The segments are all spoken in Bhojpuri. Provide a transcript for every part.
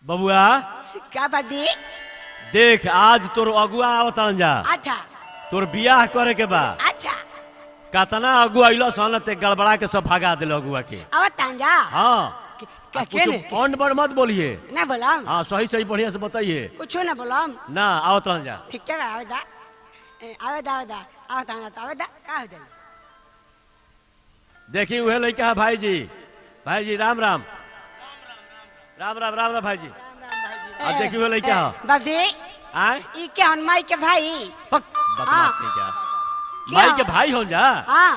बबुआ क्या बाबी? देख आज तोर अगुआ आवतन जा अच्छा तोर बियाह करे के बा अच्छा कतना अगुआ अइलो सन ते गड़बड़ा के सब भगा देलो अगुआ के। अब तांजा हाँ के ने ऑन बड़ मत बोलिए। ना बोलम हाँ सही सही बढ़िया से बताइए कुछ ना बोलम ना आवतन जा। ठीक है आवेदा आवेदा आवेदा आवता आवेदा का हो जाई देखी उहे लड़का है भाई जी राम राम राम राम राम राम भाई जी। अब देखी उहे लड़का है बाबी आए ई के हनमाई के भाई बदमाश नहीं क्या भाई के भाई हो जा हां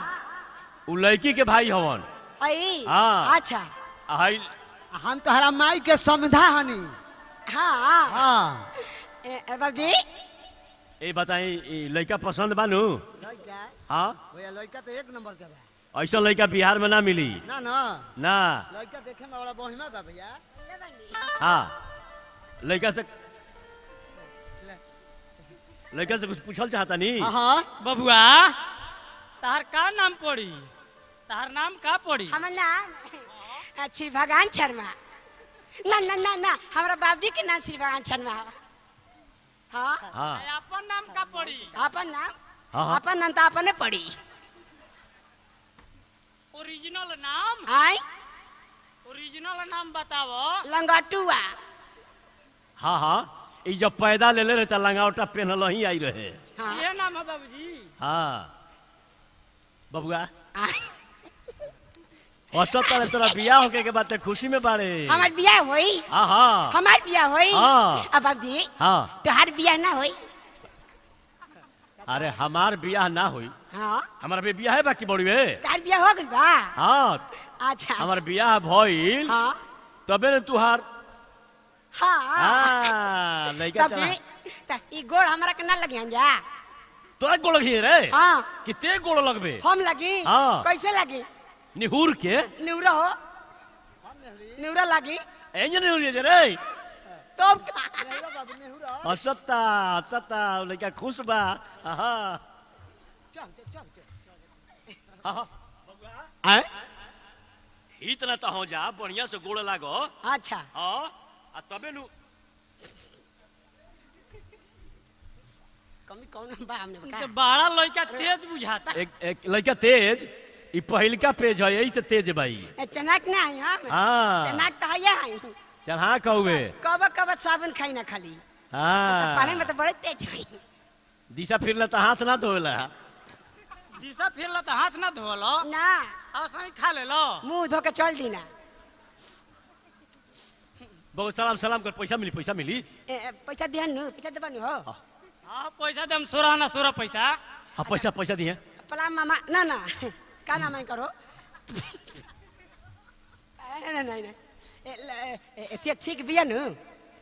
उ लड़की के भाई हवन। आई हाँ। अच्छा हाई हम तो हरा माई के समझा हनी। हाँ हाँ बाबी ए बताई लड़का पसंद बानू। लड़का हाँ भैया लड़का तो एक नंबर के बा ऐसा लड़का बिहार में ना मिली ना ना ना। लड़का देखे में बड़ा बढ़िया बा भैया। हाँ लड़का से कुछ पूछल चाहता नहीं। हाँ बबुआ तार का नाम पड़ी तार नाम का पड़ी हमर नाम श्री भगवान शर्मा ना ना ना ना हमारा बाबूजी के नाम श्री भगवान शर्मा है। हाँ हाँ अपन नाम का पड़ी अपन नाम हाँ। अपन नाम तो अपने पड़ी ओरिजिनल नाम आई ओरिजिनल नाम बताओ लंगटुआ हाँ हाँ ये जब पैदा ले ले रहे तो लंगावटा पहनल ही आई रहे। हाँ ये नाम है बाबूजी हाँ बबुआ आई। औसत तरह तोरा बियाह होके के बाद ते खुशी में बारे। हमार बियाह होई हाँ हाँ हमार बियाह होई हाँ। अब बाबूजी हाँ तोहार बियाह ना होई। अरे हमार बियाह ना हुई हाँ हमारा भी बियाह है बाकी बड़ी वे। तोहार बियाह हो गइल बा हाँ अच्छा हमार बियाह भइल हाँ तबे न तुहार। हाँ हाँ लड़का चला बाबूजी ई गोड़ हमरा के ना लगी जा तोरा गोड़ लगी रे हाँ कितने गोड़ लगबे हम लगी हाँ। कैसे लगी निहुर के निउरा हो निउरा लगी एंजन निहुर जे रे तब हसता हसता लड़का खुश बा। हाँ हाँ आए इतना तो हो जा बढ़िया से गोड़ लागो। अच्छा हाँ आ तबे नु कमी कौन बा हमने तो बका बड़ा लड़का तेज बुझाता एक लड़का तेज ई पहिलका पेज है यही से तेज भाई। चनाक ना आई हम हाँ चनाक तो है आई चल हाँ कहुए कब कब साबुन खाई ना खाली तो हाँ पानी में तो बड़े तेज है। दिशा फिरला तो हाथ ना धोला। दिशा फिरला तो हाथ ना धोलो ना और सही खा ले लो मुंह धो के चल दी ना बहुत सलाम सलाम कर पैसा मिली। पैसा दिहन नु पैसा देबनु हो हाँ पैसा दे हम 16 ना 16 पैसा हाँ पैसा दिए। पला मामा ना ना का नाम है करो नहीं नहीं नहीं ठीक बिया नु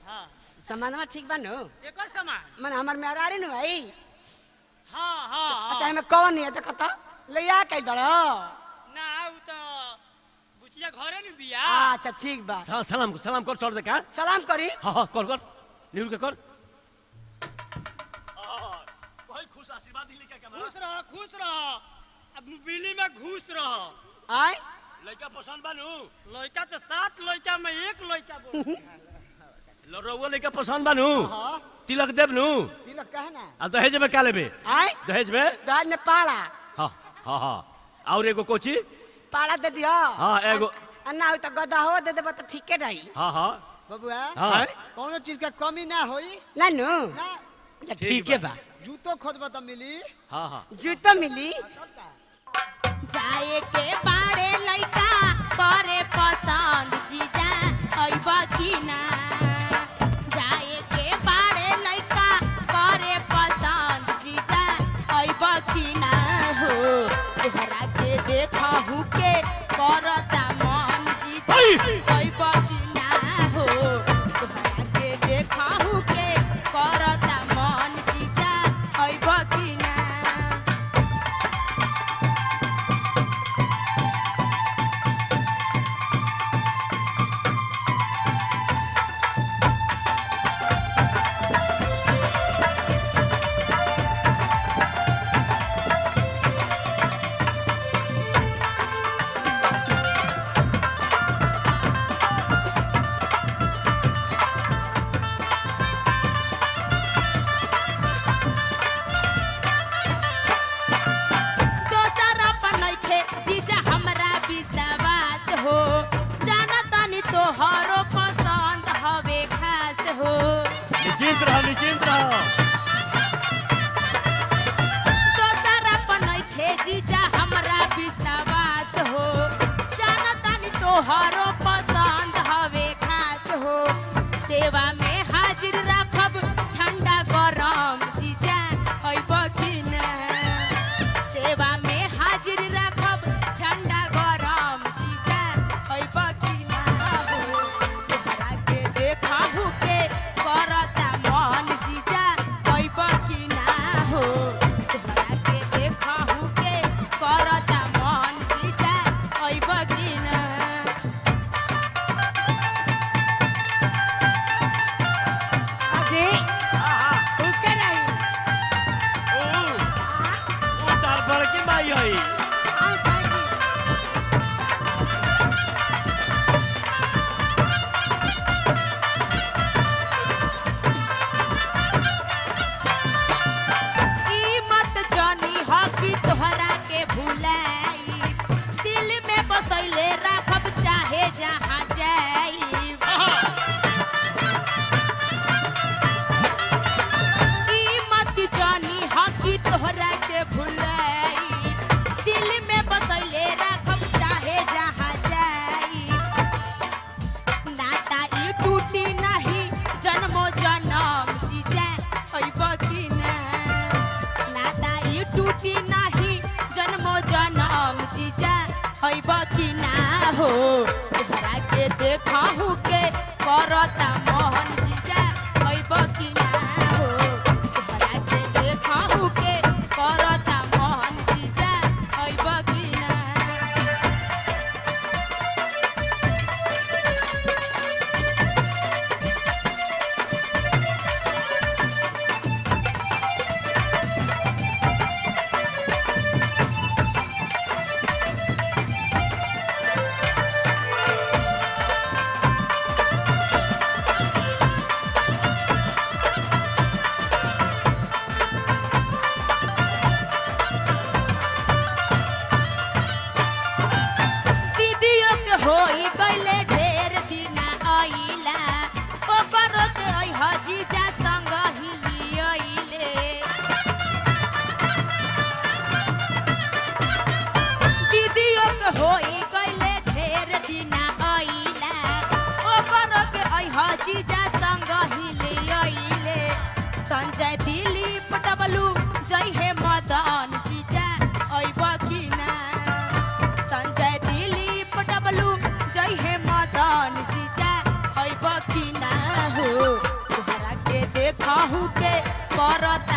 हाँ सामानमा ठीक बा नु एकर सामान मन हमर मेहरारी नु भाई। हाँ हाँ अच्छा हमें कौन है देखो तो लिया कई बड़ो ना उ तो बुचिया घरे नु बिया अच्छा ठीक बा सलाम कर छोड़ दे का। सलाम करी हाँ हाँ कर निहुर के कर। कोई खुश आशीर्वाद ही लेके खुश रहो अब बिल्ली में घुस रहो आय लड़का पसंद बानू लड़का तो 7 लड़का में एक लड़का बोल लड़वा लड़का पसंद बानू हाँ तिलक देव नु तिलक कहे ना आ दहेज में क्या लेबे आय दहेज में। दाज में पाड़ा हाँ हाँ हाँ और एगो कोची। पाड़ा दे दियो हाँ, एगो। अन्ना हो तो गदा हो दे देबो तो ठीके रही हाँ हाँ बबुआ हाँ कोनो चीज का कमी ना होई ना नु ना। या ठीक है बा जूतो खोजबा तो मिली। हाँ हाँ जूतो मिली जाए के बारे लइका करे पसंद जीजा अइबा की ना जाए के बारे लइका करे पसंद जीजा अइबा की ना हो तोहरा के देखहु के करता मन जीजा अइबा की ना हो तोहरा के देखहु के करता मन जीजा अइबा की ना सेवा में हाजिर रखब ठंडा गरम जीजा अइब कि ना सेवा में हाजिर रखब ठंडा गरम जीजा अइब कि ना हो तोहरा के देखहु के करता मन जीजा अइब कि ना हो तोहरा के देखहु के करता मन जीजा अइब कि ना अभी उके रही ऊ तार बड़की माई हई आई भाई ई मत जानी ह कि तोहरा के भुलाई दिल में बसैले राखब चाहे जहाँ जाई ई मत जानी ह कि तोहरा के भुलाई दिल में बसैले राखब चाहे जहाँ जाई नाता ई टूटी नहीं जन्मो जन्म जीजा अइब कि ना नाता ई टूटी नहीं जन्मो जन्म जीजा अइब कि ना हो तोहरा के देखहु के करता मोहन जीजा अइब कि ना हो तोहरा के देखहु के करता मोहन जीजा अइब कि ना दीदियों के होई गइले ढेर दिना आइला ओकरो के अइह जीजा संग हिली आइले दीदियों के होई गइले ढेर दिना आइला ओकरो के अइह जीजा संग हिली आइले संजय दिलीप डबलू जय हे मदन जीजा अइब कि ना संजय दिलीप डबलू जय हे मदन जीजा अइब कि ना हो तोहरा के देखहु के करता